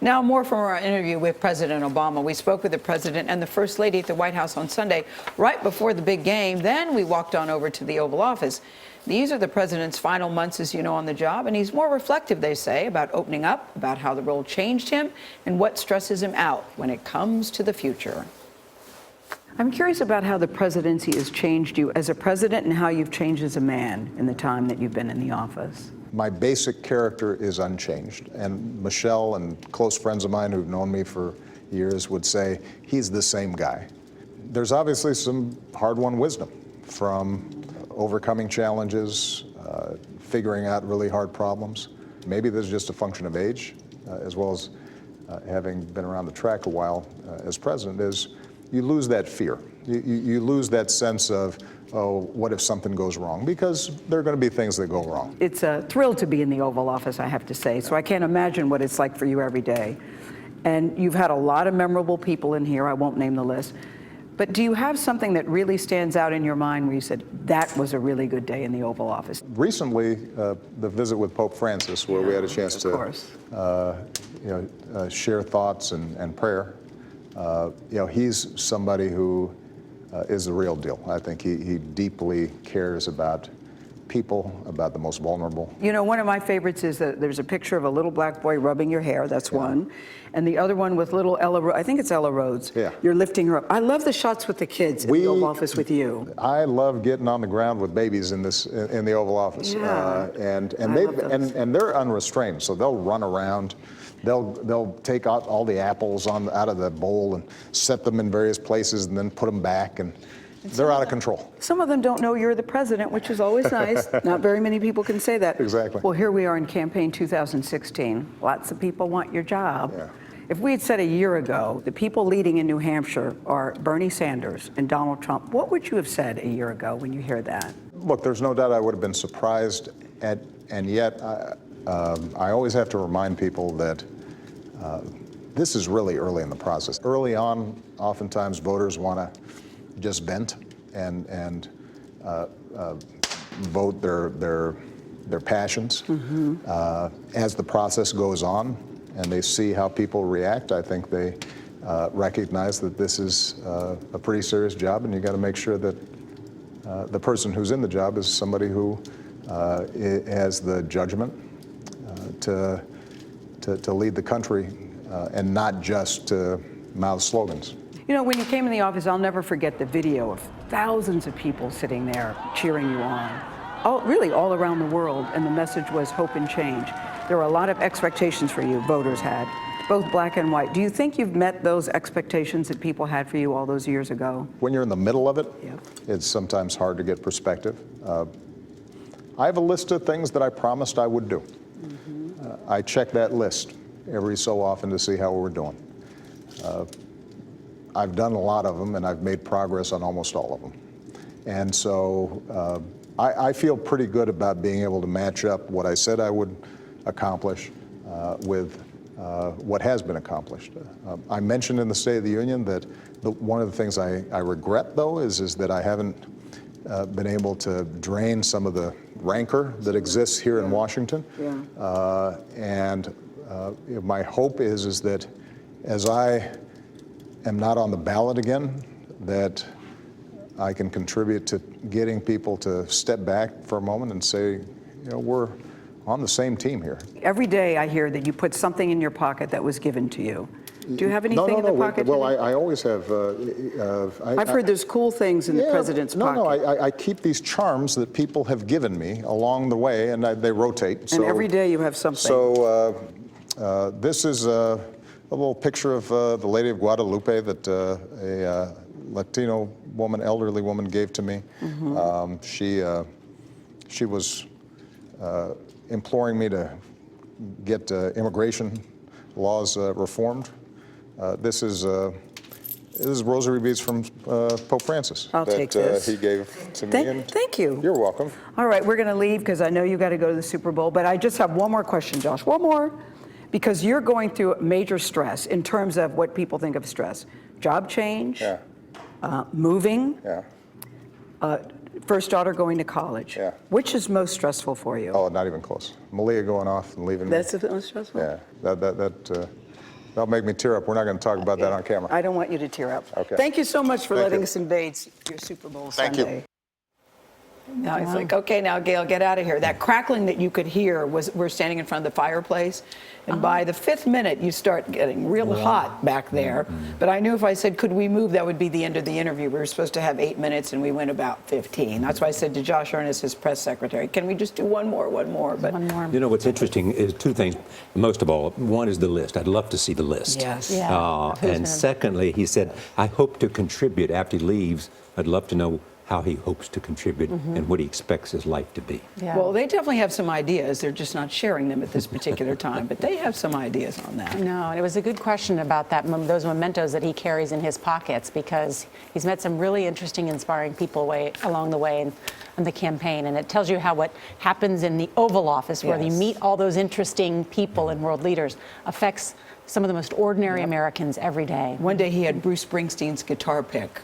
Now, more from our interview with President Obama. We spoke with the president and the first lady at the White House on Sunday, right before the big game. Then we walked on over to the Oval Office. These are the president's final months, as you know, on the job, and he's more reflective, they say, about opening up, about how the role changed him, and what stresses him out when it comes to the future. I'm curious about how the presidency has changed you as a president and how you've changed as a man in the time that you've been in the office. My basic character is unchanged, and Michelle and close friends of mine who've known me for years would say he's the same guy. There's obviously some hard-won wisdom from overcoming challenges, figuring out really hard problems. Maybe there's just a function of age, as well as having been around the track a while as president, is you lose that fear. You lose that sense of, oh, what if something goes wrong? Because there are going to be things that go wrong. It's a thrill to be in the Oval Office, I have to say, so I can't imagine what it's like for you every day. And you've had a lot of memorable people in here, I won't name the list. But do you have something that really stands out in your mind where you said, that was a really good day in the Oval Office? Recently, the visit with Pope Francis, where we had a chance to share thoughts and prayer. He's somebody who is the real deal. I think he deeply cares about people, about the most vulnerable. You know, one of my favorites is that there's a picture of a little black boy rubbing your hair, that's one. And the other one with little Ella, I think it's Ella Rhodes. Yeah. You're lifting her up. I love the shots with the kids in the Oval Office with you. I love getting on the ground with babies in the Oval Office. Yeah. And they're unrestrained, so they'll run around. They'll take out all the apples out of the bowl and set them in various places and then put them back, and they're out of control. Some of them don't know you're the president, which is always nice. Not very many people can say that. Exactly. Well, here we are in campaign 2016. Lots of people want your job. Yeah. If we had said a year ago, the people leading in New Hampshire are Bernie Sanders and Donald Trump, what would you have said a year ago when you hear that? Look, there's no doubt I would have been surprised, and yet I always have to remind people that this is really early in the process. Early on, oftentimes voters want to just vent and vote their passions. As the process goes on and they see how people react, I think they recognize that this is a pretty serious job, and you got to make sure that the person who's in the job is somebody who has the judgment to lead the country and not just to mouth slogans. You know, when you came in the office, I'll never forget the video of thousands of people sitting there cheering you on, really all around the world, and the message was hope and change. There were a lot of expectations for you, voters had, both black and white. Do you think you've met those expectations that people had for you all those years ago? When you're in the middle of it, it's sometimes hard to get perspective. I have a list of things that I promised I would do. I check that list every so often to see how we're doing. I've done a lot of them, and I've made progress on almost all of them. And so I feel pretty good about being able to match up what I said I would accomplish with what has been accomplished. I mentioned in the State of the Union that one of the things I regret, though, is that I haven't been able to drain some of the rancor that exists here in Washington. My hope is that as I am not on the ballot again, that I can contribute to getting people to step back for a moment and say, you know, we're on the same team here. Every day I hear that you put something in your pocket that was given to you. Do you have anything in the pocket? Well, I always have. I've heard there's cool things in the president's pocket. I keep these charms that people have given me along the way, and they rotate. And every day you have something. So this is a little picture of the Lady of Guadalupe that a Latino woman, elderly woman, gave to me. She was imploring me to get immigration laws reformed. This is rosary beads from Pope Francis. I'll take this. He gave to me. Thank you. You're welcome. All right, we're going to leave because I know you got to go to the Super Bowl, but I just have one more question, Josh. One more. Because you're going through major stress in terms of what people think of stress. Job change, moving, first daughter going to college. Which is most stressful for you? Oh, not even close. Malia going off and leaving me. That's the most stressful? Yeah, That'll make me tear up. We're not going to talk about that on camera. I don't want you to tear up. Okay. Thank you so much for Thank letting you. us invade your Super Bowl Thank you. Sunday. Now it's like, okay, now Gayle, get out of here. That crackling that you could hear was we're standing in front of the fireplace, and by the 5th minute you start getting real hot back there. But I knew if I said, could we move, that would be the end of the interview. We were supposed to have 8 minutes, and we went about 15. That's why I said to Josh Earnest, his press secretary, can we just do one more? But One more. You know, what's interesting is two things. Most of all, one is the list. I'd love to see the list. Yes. Yeah. And secondly, he said, I hope to contribute after he leaves. I'd love to know how he hopes to contribute and what he expects his life to be. Yeah. Well, they definitely have some ideas. They're just not sharing them at this particular time, but they have some ideas on that. No, and it was a good question about those mementos that he carries in his pockets, because he's met some really interesting, inspiring people along the way in the campaign, and it tells you how what happens in the Oval Office, where you Yes. meet all those interesting people and world leaders, affects some of the most ordinary Americans every day. One day he had Bruce Springsteen's guitar pick.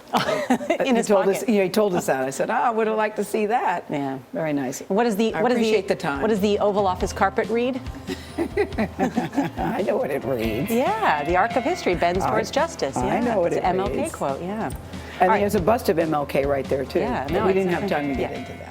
In his he told pocket. us, he told us that. I said, I would have liked to see that. Yeah. Very nice. What is the I what is appreciate the, the time. What does the Oval Office carpet read? I know what it reads. Yeah, the arc of history bends towards justice. I Yeah, know what it's it an MLK reads. quote. Yeah. And All right. there's a bust of MLK right there, too. Yeah, But no, we didn't have exactly. time to get Yeah. into that.